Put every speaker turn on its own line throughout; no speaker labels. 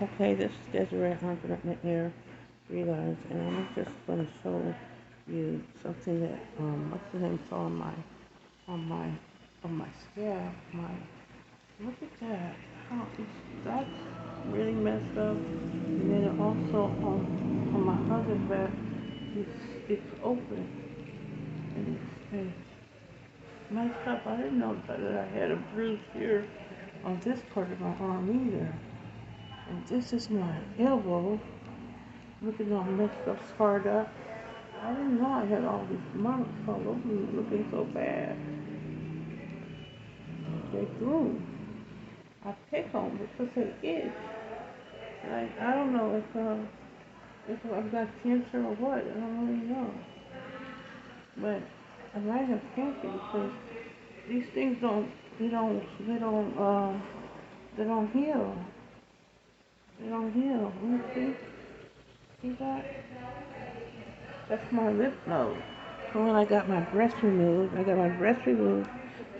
Okay, this is Desi A McNair Briellards, and I'm just going to show you something that what's the name saw on my on my scalp. Look at that. How that's really messed up. And then it also on my other back, it's open and it's messed up. I didn't know that I had a bruise here on this part of my arm either. And this is my elbow. Looking all messed up, scarred up. I didn't know I had all these marks all over me looking so bad. They grew. I pick on them because they itch. Like, I don't know if I've got cancer or what. I don't really know. But I might have cancer because these things they don't heal. They don't heal. You see that? That's my lymph node. So when I got my breast removed,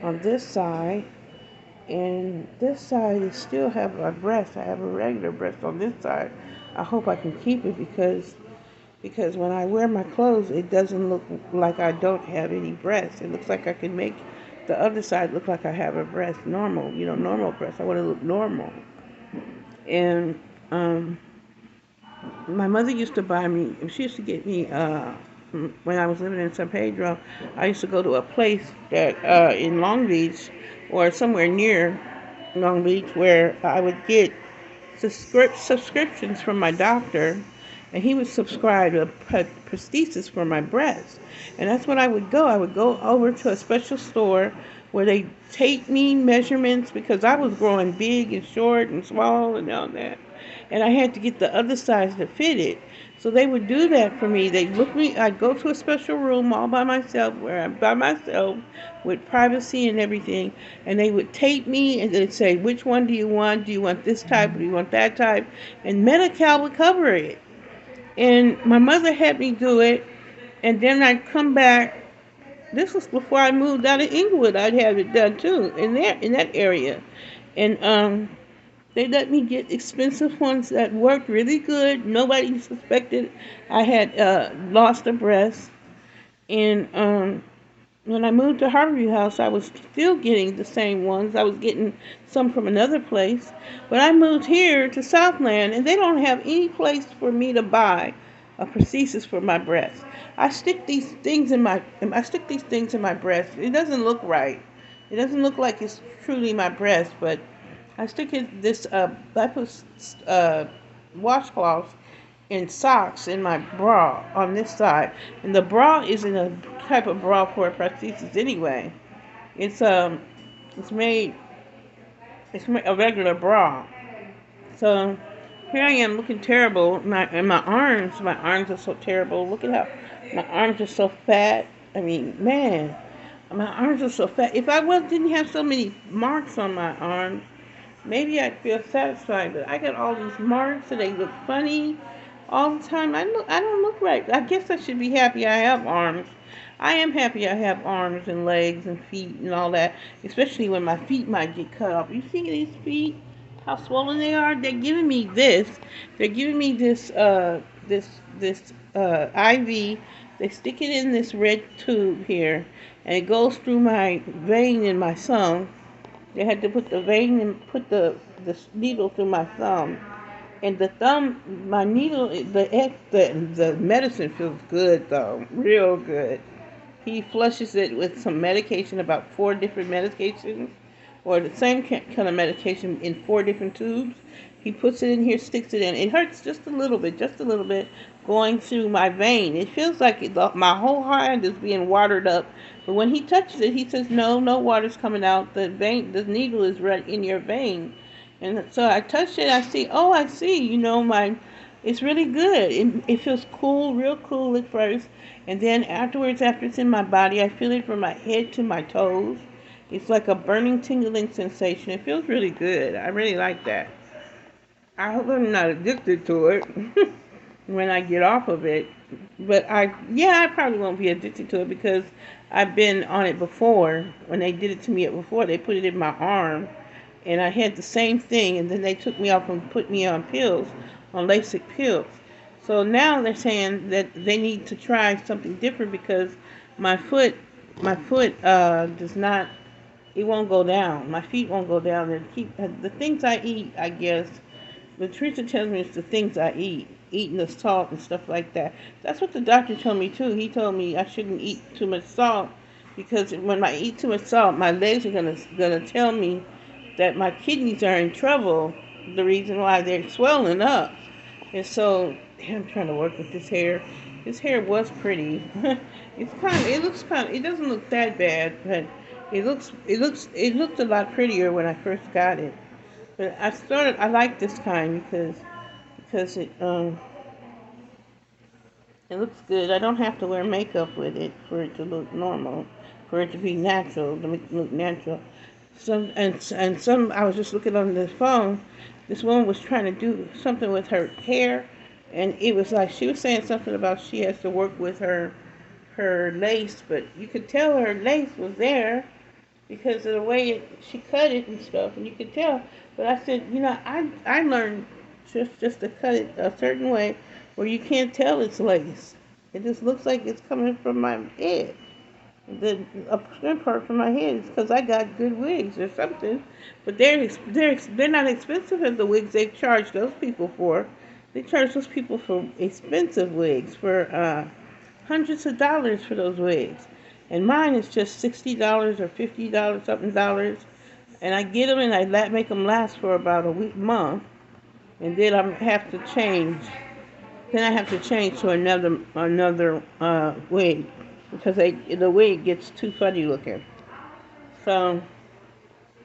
on this side, and this side is still have my breast. I have a regular breast on this side. I hope I can keep it because when I wear my clothes, it doesn't look like I don't have any breast. It looks like I can make the other side look like I have a breast, normal, normal breast. I want to look normal. And my mother used to buy me. She used to get me when I was living in San Pedro. I used to go to a place that in Long Beach or somewhere near Long Beach where I would get subscriptions from my doctor, and he would subscribe a prosthesis for my breast. And that's what I would go. I would go over to a special store where they take me measurements because I was growing big and short and small and all that. And I had to get the other size to fit it. So they would do that for me. They look me. I'd go to a special room all by myself, where I'm by myself, with privacy and everything. And they would tape me, and they'd say, "Which one do you want? Do you want this type? Or do you want that type?" And Medi-Cal would cover it. And my mother had me do it, and then I'd come back. This was before I moved out of Inglewood. I'd have it done too in that area, and they let me get expensive ones that worked really good. Nobody suspected I had lost a breast. And when I moved to Harborview House, I was still getting the same ones. I was getting some from another place. But I moved here to Southland, and they don't have any place for me to buy a prosthesis for my breast. I stick these things in my breast. It doesn't look right. It doesn't look like it's truly my breast, but I stick I put washcloths and socks in my bra on this side. And the bra isn't a type of bra for a prosthesis anyway. It's um, it's made, it's made a regular bra. So here I am looking terrible. My arms are so terrible. Look at how my arms are so fat. I mean, man, my arms are so fat. If didn't have so many marks on my arms, maybe I'd feel satisfied, but I got all these marks and they look funny all the time. I don't look right. I guess I should be happy I have arms. I am happy I have arms and legs and feet and all that, especially when my feet might get cut off. You see these feet? How swollen they are? They're giving me this. They're giving me this IV. They stick it in this red tube here, and it goes through my vein in my thumb. They had to put the vein and put the needle through my thumb. And the thumb, my needle, the medicine feels good though, real good. He flushes it with some medication, about 4 different medications, or the same kind of medication in 4 different tubes. He puts it in here, sticks it in. It hurts just a little bit, going through my vein. It feels like my whole hand is being watered up. But when he touches it, he says, "No, no water's coming out. The needle is right in your vein." And so I touched it. I see. It's really good. It feels cool, real cool at first, and then afterwards, after it's in my body, I feel it from my head to my toes. It's like a burning, tingling sensation. It feels really good. I really like that. I hope I'm not addicted to it when I get off of it. But I probably won't be addicted to it because I've been on it before. When they did it to me before, they put it in my arm. and I had the same thing, and then they took me off and put me on pills, on Lasix pills. So now they're saying that they need to try something different because my foot, does not, it won't go down. My feet won't go down. And keep the things I eat, I guess. The nutrition tells me it's the things I eat, eating the salt and stuff like that. That's what the doctor told me too. He told me I shouldn't eat too much salt because when I eat too much salt, my legs are gonna tell me that my kidneys are in trouble. The reason why they're swelling up. And so I'm trying to work with this hair. This hair was pretty. It doesn't look that bad, but it looked a lot prettier when I first got it. But I like this kind because it looks good. I don't have to wear makeup with it for it to look normal, for it to be natural, to make it look natural. Some I was just looking on the phone. This woman was trying to do something with her hair, and it was like she was saying something about she has to work with her lace, but you could tell her lace was there because of the way she cut it and stuff, and you could tell. But I said, I learned just to cut it a certain way where you can't tell it's lace. It just looks like it's coming from my head. The upper part from my head is because I got good wigs or something. But they're not expensive as the wigs they charge those people for. They charge those people for expensive wigs for hundreds of dollars for those wigs. And mine is just $60 or $50 something dollars. And I get them and I make them last for about a month. And then I have to change. Then I have to change to another wig because the wig gets too funny looking. So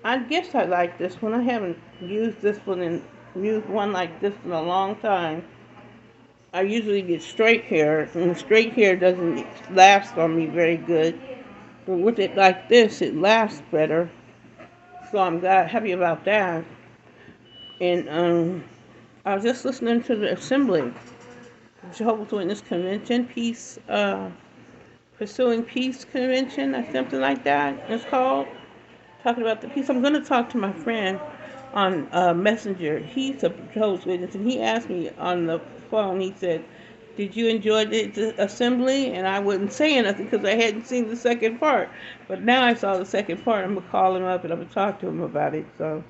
I guess I like this one. I haven't used one like this in a long time. I usually get straight hair, and straight hair doesn't last on me very good. But with it like this, it lasts better. So I'm happy about that. And I was just listening to the assembly, Jehovah's Witness Convention, Pursuing Peace Convention, or something like that. It's called talking about the peace. I'm going to talk to my friend on Messenger. He's a Jehovah's Witness, and he asked me on the phone. He said, "Did you enjoy the assembly?" And I wouldn't say anything because I hadn't seen the second part. But now I saw the second part. I'm gonna call him up and I'm gonna talk to him about it. So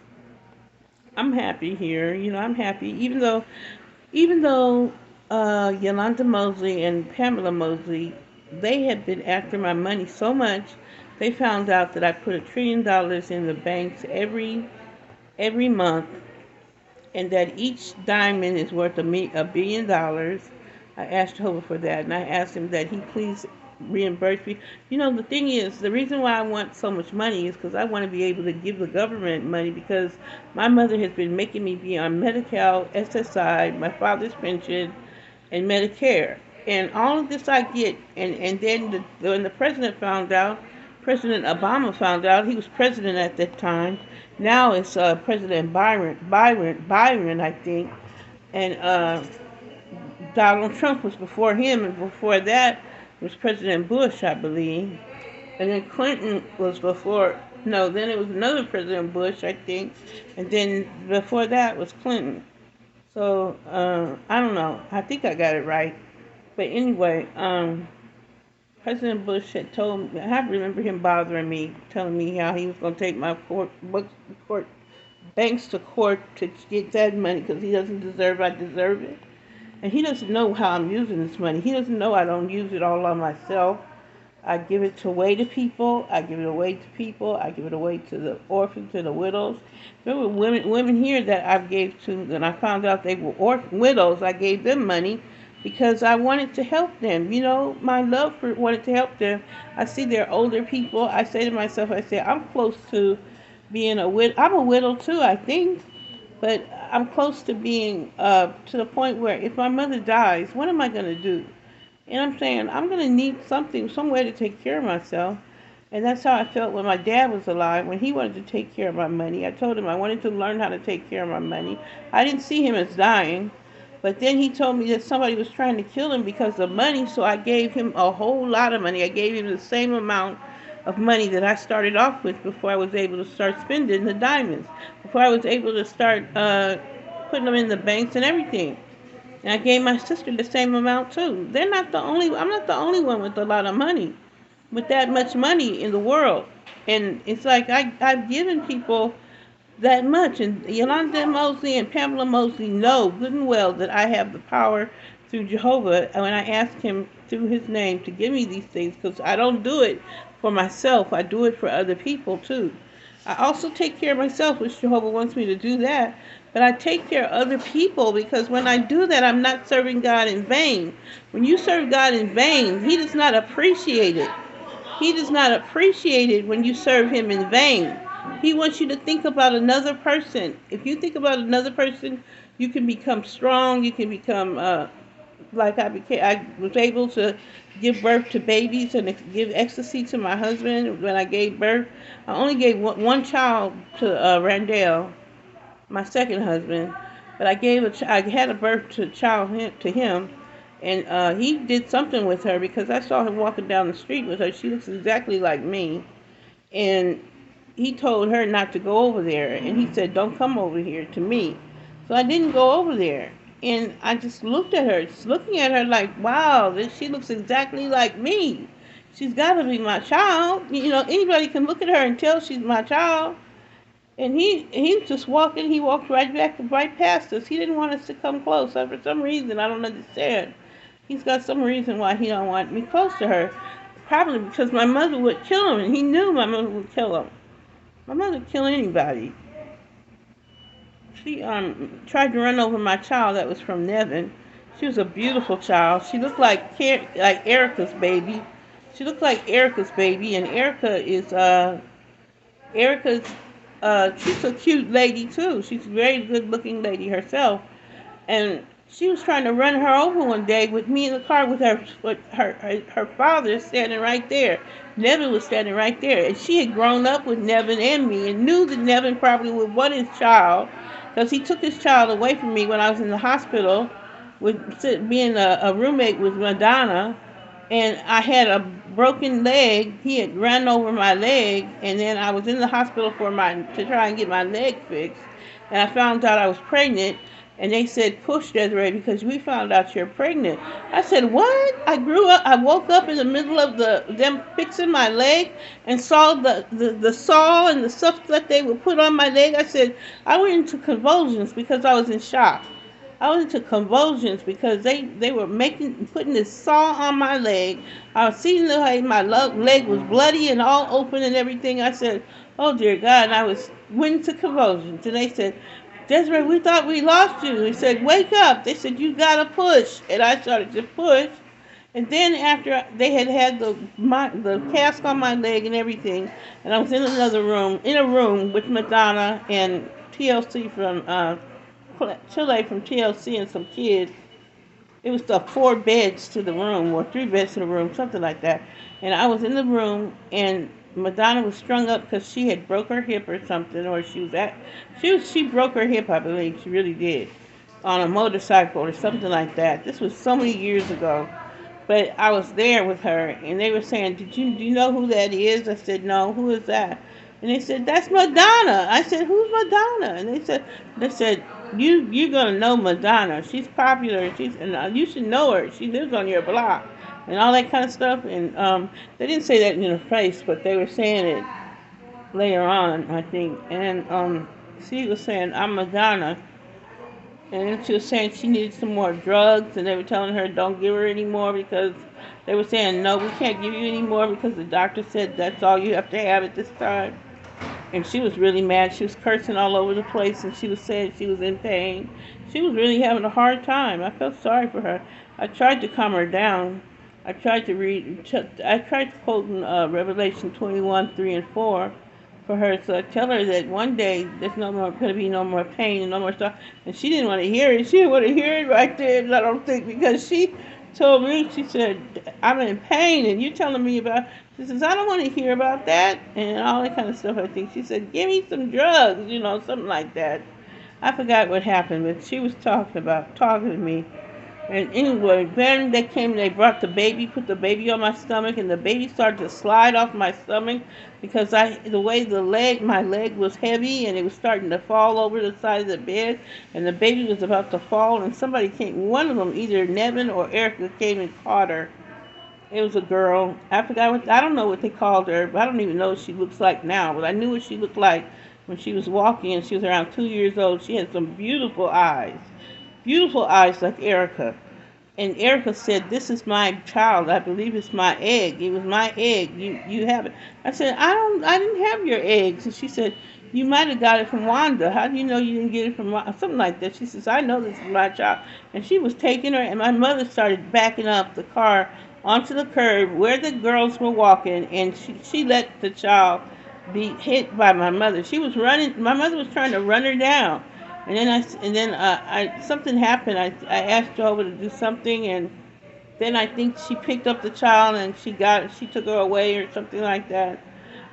I'm happy here. I'm happy, even though Yolanda Mosley and Pamela Mosley, they had been after my money so much. They found out that I put $1 trillion in the banks every month, and that each diamond is worth $1 billion. I asked Jehovah for that, and I asked him that he please reimburse me. The thing is, the reason why I want so much money is because I want to be able to give the government money because my mother has been making me be on Medi-Cal, SSI, my father's pension, and Medicare. And all of this I get, and then when the president found out, President Obama found out, he was president at that time. Now it's President Byron, I think, and Donald Trump was before him, and before that was President Bush, I believe, and then Clinton was before. No, then it was another President Bush, I think, and then before that was Clinton. So I don't know. I think I got it right, but anyway, President Bush had told me. I remember him bothering me, telling me how he was going to take my banks to court to get that money because he doesn't deserve. I deserve it. And he doesn't know how I'm using this money. He doesn't know I don't use it all on myself. I give it away to people. I give it away to people. I give it away to the orphans and the widows. There were women here that I gave to, and I found out they were widows. I gave them money because I wanted to help them. My love for wanted to help them. I see they're older people. I say to myself, I'm close to being a widow. I'm a widow too, I think. But I'm close to being to the point where if my mother dies, what am I going to do? And I'm saying I'm going to need some way to take care of myself. And that's how I felt when my dad was alive, when he wanted to take care of my money. I told him I wanted to learn how to take care of my money. I didn't see him as dying. But then he told me that somebody was trying to kill him because of money, so I gave him a whole lot of money. I gave him the same amount of money that I started off with before I was able to start spending the diamonds, before I was able to start putting them in the banks and everything. And I gave my sister the same amount too. They're not the only. I'm not the only one with a lot of money, with that much money in the world. And it's like I've given people that much. And Yolanda Mosley and Pamela Mosley know good and well that I have the power through Jehovah when I ask him through his name to give me these things, because I don't do it for myself. I do it for other people too. I also take care of myself, which Jehovah wants me to do that. But I take care of other people, because when I do that, I'm not serving God in vain. When you serve God in vain, he does not appreciate it. He does not appreciate it when you serve him in vain. He wants you to think about another person. If you think about another person, you can become strong. You can become like I became. I was able to give birth to babies and give ecstasy to my husband when I gave birth. I only gave one child to Randall, my second husband, but I had a birth to a child to him, and he did something with her because I saw him walking down the street with her. She looks exactly like me, and he told her not to go over there, and he said, "Don't come over here," to me. So I didn't go over there, and I just looked at her, just looking at her like, wow, she looks exactly like me. She's got to be my child. You know, anybody can look at her and tell she's my child. And he just walking. He walked right past us. He didn't want us to come close. For some reason, I don't understand. He's got some reason why he don't want me close to her. Probably because my mother would kill him, and he knew my mother would kill him. My mother would kill anybody. She tried to run over my child that was from Nevin. She was a beautiful child. She looked like Erica's baby. She looked like Erica's baby, and Erica's she's a cute lady too. She's a very good looking lady herself. And she was trying to run her over one day with me in the car with her father standing right there. Nevin was standing right there. And she had grown up with Nevin and me and knew that Nevin probably would want his child, because he took his child away from me when I was in the hospital with being a roommate with Madonna. And I had a broken leg. He had run over my leg, and then I was in the hospital to try and get my leg fixed. And I found out I was pregnant, and they said, "Push, Desiree, because we found out you're pregnant." I said, "What?" I woke up in the middle of them fixing my leg and saw the saw and the stuff that they would put on my leg. I said, I went into convulsions because I was in shock. I was into convulsions because they were putting this saw on my leg. I was seeing the way my leg was bloody and all open and everything. I said, "Oh dear God," and went into convulsions. And they said, "Desiree, we thought we lost you." They said, "Wake up." They said, "You gotta push." And I started to push. And then after they had the cast on my leg and everything, and I was in a room with Madonna and TLC from Chile from TLC and some kids. It was the 4 beds to the room, or 3 beds to the room, something like that. And I was in the room, and Madonna was strung up because she had broke her hip or something, or she broke her hip, I believe. She really did, on a motorcycle or something like that. This was so many years ago. But I was there with her, and they were saying, do you know who that is?" I said, "No, who is that?" And they said, "That's Madonna." I said, "Who's Madonna?" And they said, you're gonna know Madonna. She's popular. And you should know her. She lives on your block, and all that kind of stuff. And they didn't say that in her face, but they were saying it later on, I think. And she was saying, "I'm Madonna." And then she was saying she needed some more drugs, and they were telling her don't give her any more, because they were saying, "No, we can't give you any more because the doctor said that's all you have to have at this time." And she was really mad. She was cursing all over the place, and she was saying she was in pain. She was really having a hard time. I felt sorry for her. I tried to calm her down. I tried to quote in Revelation 21:3 and 4 for her. So I tell her that one day there's going to be no more pain and no more stuff. And she didn't want to hear it. She didn't want to hear it right there, I don't think, because she told me, she said, "I'm in pain, and you're telling me about..." She says, "I don't want to hear about that," and all that kind of stuff, I think. She said, "Give me some drugs," something like that. I forgot what happened, but she was talking to me. And anyway, then they came, they brought the baby, put the baby on my stomach, and the baby started to slide off my stomach because the way my leg was heavy, and it was starting to fall over the side of the bed, and the baby was about to fall, and somebody came, one of them, either Nevin or Erica, came and caught her. It was a girl. I forgot I don't know what they called her, but I don't even know what she looks like now, but I knew what she looked like when she was walking, and she was around 2 years old. She had some beautiful eyes like Erica. And Erica said, "This is my child. I believe it's my egg. It was my egg. You have it." I said, I didn't have your eggs." And she said, "You might have got it from Wanda. How do you know you didn't get it from Wanda?" Something like that. She says, "I know this is my child." And she was taking her, and my mother started backing up the car onto the curb where the girls were walking, and she let the child be hit by my mother. She was running. My mother was trying to run her down. Something happened. I asked Jehovah to do something, and then I think she picked up the child and she took her away or something like that.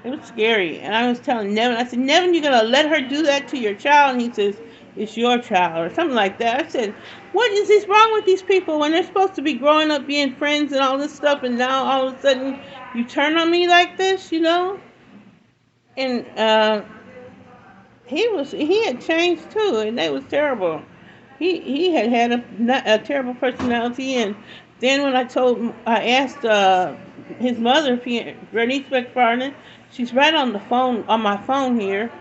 It was scary. And I was telling Nevin, I said, "Nevin, you're gonna let her do that to your child?" And he says, "It's your child," or something like that. I said, "What is this wrong with these people when they're supposed to be growing up being friends and all this stuff, and now all of a sudden you turn on me like this, you know?" And he had changed too, and that was terrible. He had a terrible personality, and then when I asked his mother, Bernice McFarland, she's right on the phone on my phone here.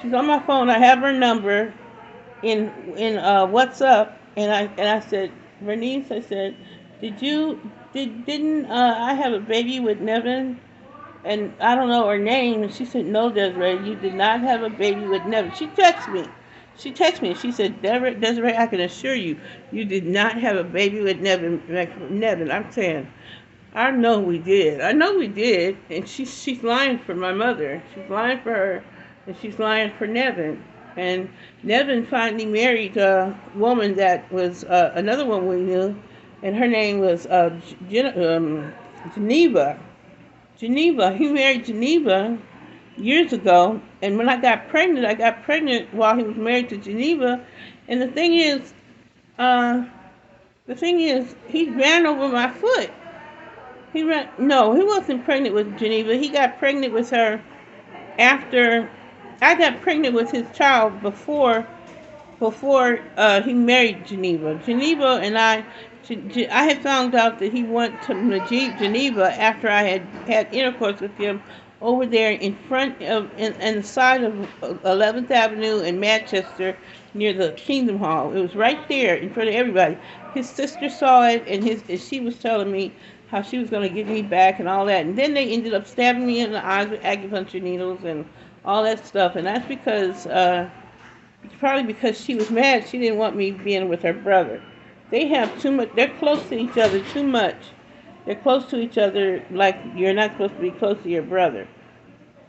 She's on my phone. I have her number in WhatsApp, and I said, "Bernice," I said, didn't I have a baby with Nevin?" And I don't know her name, and she said, "No, Desiree, you did not have a baby with Nevin." She texted me. She said, "Desiree, I can assure you, you did not have a baby with Nevin." I'm saying, I know we did. I know we did. And she's lying for my mother. She's lying for her, and she's lying for Nevin. And Nevin finally married a woman that was another one we knew, and her name was Geneva. He married Geneva years ago, and when I got pregnant while he was married to Geneva. And uh, the thing is, he ran over my foot. No, he wasn't pregnant with Geneva. He got pregnant with her after I got pregnant with his child before he married Geneva. I had found out that he went to Geneva after I had intercourse with him over there in front of, in the side of 11th Avenue in Manchester near the Kingdom Hall. It was right there in front of everybody. His sister saw it, and she was telling me how she was going to get me back and all that. And then they ended up stabbing me in the eyes with acupuncture needles and all that stuff. And that's probably because she was mad. She didn't want me being with her brother. They have too much. They're close to each other too much. They're close to each other like you're not supposed to be close to your brother.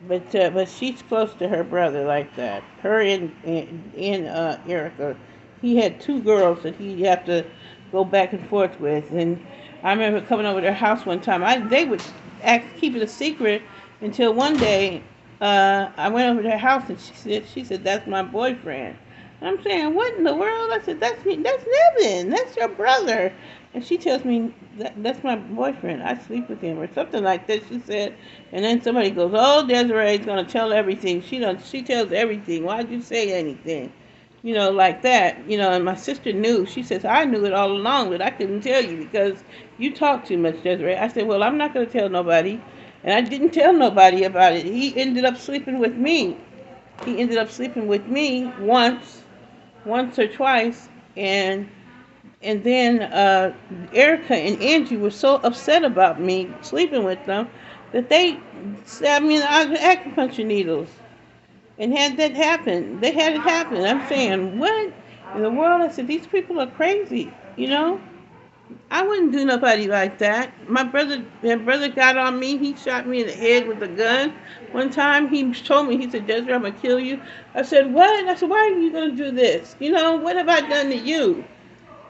But she's close to her brother like that. Her and Erica. He had two girls that he had to go back and forth with. And I remember coming over to their house one time. They would keep it a secret until one day I went over to her house, and she said, "That's my boyfriend." And I'm saying, "What in the world?" I said, "That's me. That's Nevin. That's your brother." And she tells me, "That's my boyfriend. I sleep with him," or something like that. She said, and then somebody goes, "Oh, Desiree's gonna tell everything. She tells everything. Why'd you say anything?" Like that. And my sister knew. She says, "I knew it all along, but I couldn't tell you because you talk too much, Desiree." I said, "Well, I'm not gonna tell nobody." And I didn't tell nobody about it. He ended up sleeping with me. He ended up sleeping with me once or twice, and then Erica and Angie were so upset about me sleeping with them that they stabbed me in the eyes with acupuncture needles and had that happen. They had it happen. I'm saying, what in the world? I said, these people are crazy. I wouldn't do nobody like that. My brother got on me. He shot me in the head with a gun. One time he told me, he said, "Desiree, I'm going to kill you." I said, "What?" I said, "Why are you going to do this? What have I done to you?"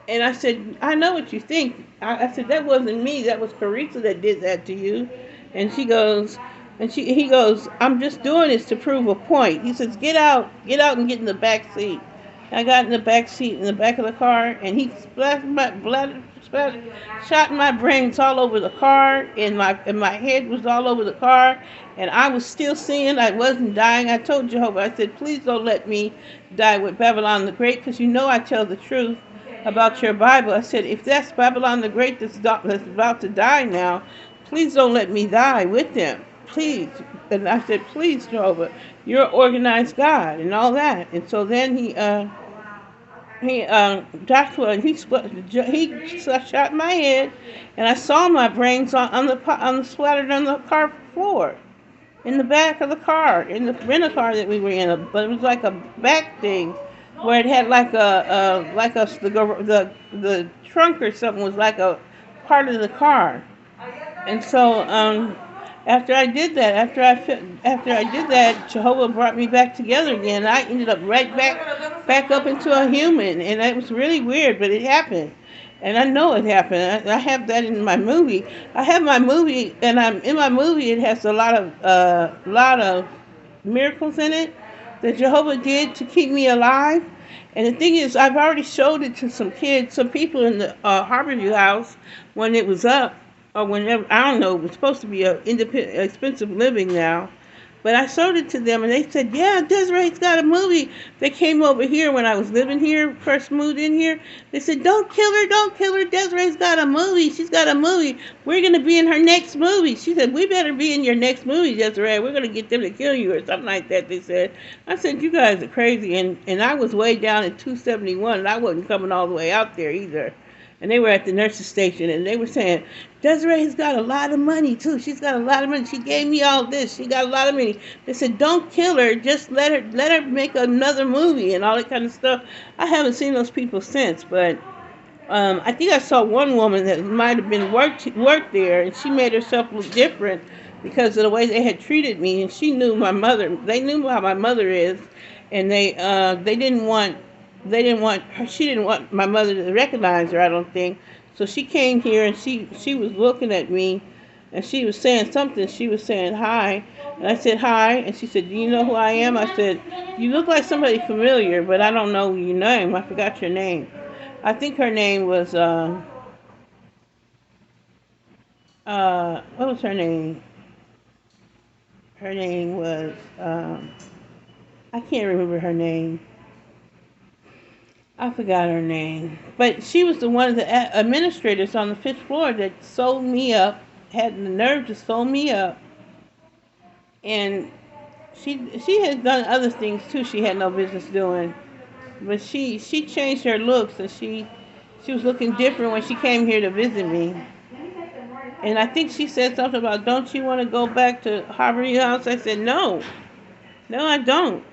And I said, "I know what you think." I said, "That wasn't me. That was Carissa that did that to you." And he goes, "I'm just doing this to prove a point." He says, get out and get in the back seat." I got in the back seat in the back of the car, and he shot my brains all over the car, and my head was all over the car, and I was still seeing. I wasn't dying. I told Jehovah, I said, please don't let me die with Babylon the Great, because you know I tell the truth about your Bible. I said, if that's Babylon the Great that's about to die now, please don't let me die with them. Please. And I said, please, Jehovah, you're an organized God and all that. And so then Joshua, he shot my head, and I saw my brains on the splattered on the car floor, in the back of the car, in the rental car that we were in. But it was like a back thing, where it had the trunk or something was like a part of the car. And so after I did that, Jehovah brought me back together again. I ended up right back up into a human, and it was really weird, but it happened. And I know it happened. I have that in my movie. I have my movie, and in my movie. It has a lot of miracles in it that Jehovah did to keep me alive. And the thing is, I've already showed it to some people in the Harborview house when it was up, or whenever, I don't know. It was supposed to be a expensive living now. But I showed it to them, and they said, yeah, Desiree's got a movie. They came over here when I was living here, first moved in here. They said, don't kill her. Desiree's got a movie. She's got a movie. We're going to be in her next movie. She said, we better be in your next movie, Desiree. We're going to get them to kill you, or something like that, they said. I said, you guys are crazy. And I was way down at 271, and I wasn't coming all the way out there either. And they were at the nurse's station, and they were saying, Desiree's got a lot of money, too. She's got a lot of money. She gave me all this. She got a lot of money. They said, don't kill her. Just let her make another movie and all that kind of stuff. I haven't seen those people since, but I think I saw one woman that might have been worked there, and she made herself look different because of the way they had treated me, and she knew my mother. They knew how my mother is, and they didn't want her. She didn't want my mother to recognize her, I don't think. So she came here, and she was looking at me, and she was saying something. She was saying hi, and I said hi, and she said, do you know who I am? I said, you look like somebody familiar, but I don't know your name. I forgot your name. I think her name was what was her name? Her name was I can't remember her name. I forgot her name. But she was one of the administrators on the 5th floor that sold me up, had the nerve to sew me up. And she has done other things too she had no business doing. But she changed her looks, and she was looking different when she came here to visit me. And I think she said something about, don't you want to go back to Harborview House? I said, no, I don't.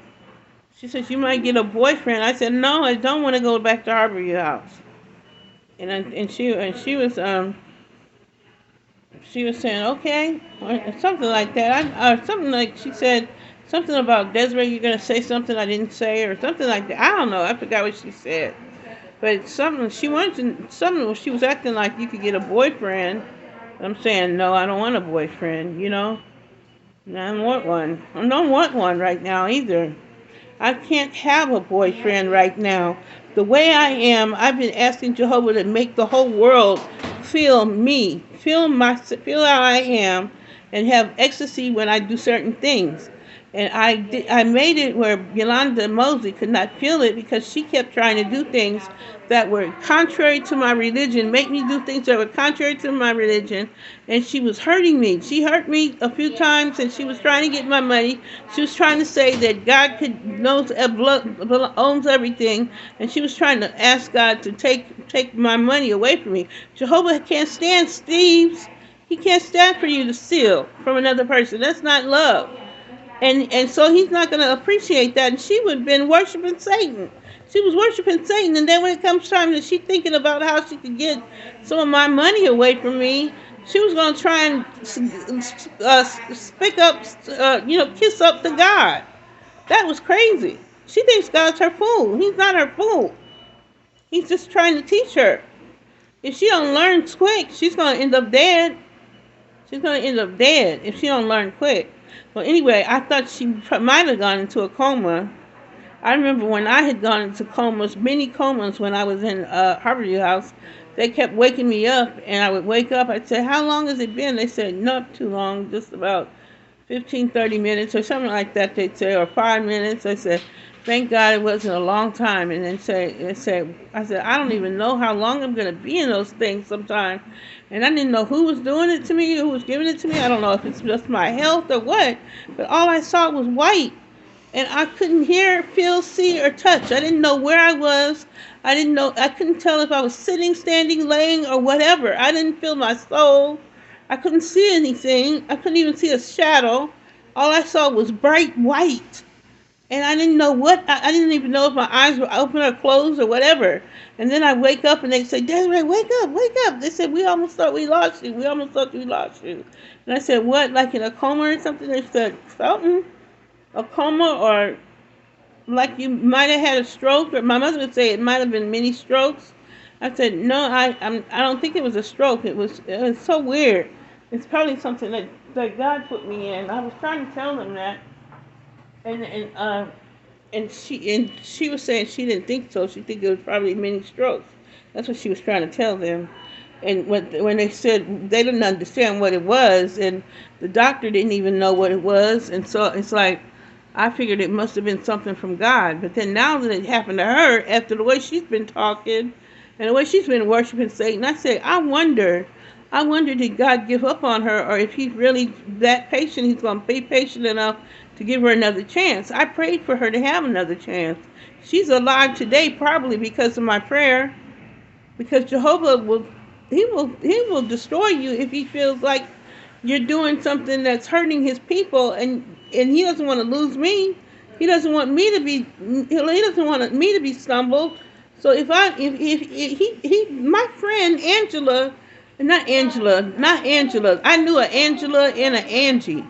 She said, you might get a boyfriend. I said, no, I don't want to go back to Harborview House. And she was saying, okay, or something like that. Or something like, she said something about, Desiree, you're going to say something I didn't say, or something like that. I don't know. I forgot what she said. But she was acting like you could get a boyfriend. I'm saying, no, I don't want a boyfriend, you know. I don't want one. I don't want one right now either. I can't have a boyfriend right now. The way I am, I've been asking Jehovah to make the whole world feel me, feel how I am, and have ecstasy when I do certain things. And I made it where Yolanda Mosley could not feel it, because she kept trying to do things that were contrary to my religion, make me do things that were contrary to my religion, and she was hurting me. She hurt me a few times, and she was trying to get my money. She was trying to say that God owns everything, and she was trying to ask God to take my money away from me. Jehovah can't stand thieves. He can't stand for you to steal from another person. That's not love. And so he's not going to appreciate that. And she would have been worshiping Satan. She was worshiping Satan. And then when it comes time that she's thinking about how she could get some of my money away from me, she was going to try and kiss up to God. That was crazy. She thinks God's her fool. He's not her fool. He's just trying to teach her. If she don't learn quick, she's going to end up dead. She's going to end up dead if she don't learn quick. Well, anyway, I thought she might have gone into a coma, I remember when I had gone into comas, many comas when I was in Harborview House, they kept waking me up, and I would wake up. I'd say, "How long has it been?" They said, "Not too long, just about 15, 30 minutes or something like that," they'd say, or 5 minutes. I said, "Thank God it wasn't a long time." And then I said, "I don't even know how long I'm going to be in those things sometimes." And I didn't know who was doing it to me, who was giving it to me. I don't know if it's just my health or what, but all I saw was white. And I couldn't hear, feel, see, or touch. I didn't know where I was. I couldn't tell if I was sitting, standing, laying, or whatever. I didn't feel my soul. I couldn't see anything. I couldn't even see a shadow. All I saw was bright white. And I didn't know I didn't even know if my eyes were open or closed or whatever. And then I wake up and they say, "Desiree, wake up, wake up." They said, "We almost thought we lost you. We almost thought we lost you." And I said, "What, like in a coma or something?" They said, "Something, a coma, or like you might have had a stroke." Or my mother would say it might have been many strokes. I said, "No, I don't think it was a stroke. It was so weird. It's probably something that God put me in." I was trying to tell them that, and and uh, and she was saying she didn't think so. She think it was probably many strokes. That's what she was trying to tell them. And when they said they didn't understand what it was, and the doctor didn't even know what it was, and so it's like I figured it must have been something from God. But then now that it happened to her, after the way she's been talking and the way she's been worshiping Satan, I said, I wonder did God give up on her, or if he's really that patient, he's going to be patient enough to give her another chance. I prayed for her to have another chance. She's alive today probably because of my prayer, because Jehovah will destroy you if he feels like you're doing something that's hurting his people, and he doesn't want to lose me. He doesn't want me to be he doesn't want me to be stumbled. So if he my friend Angela, not Angela, I knew an Angela and an Angie.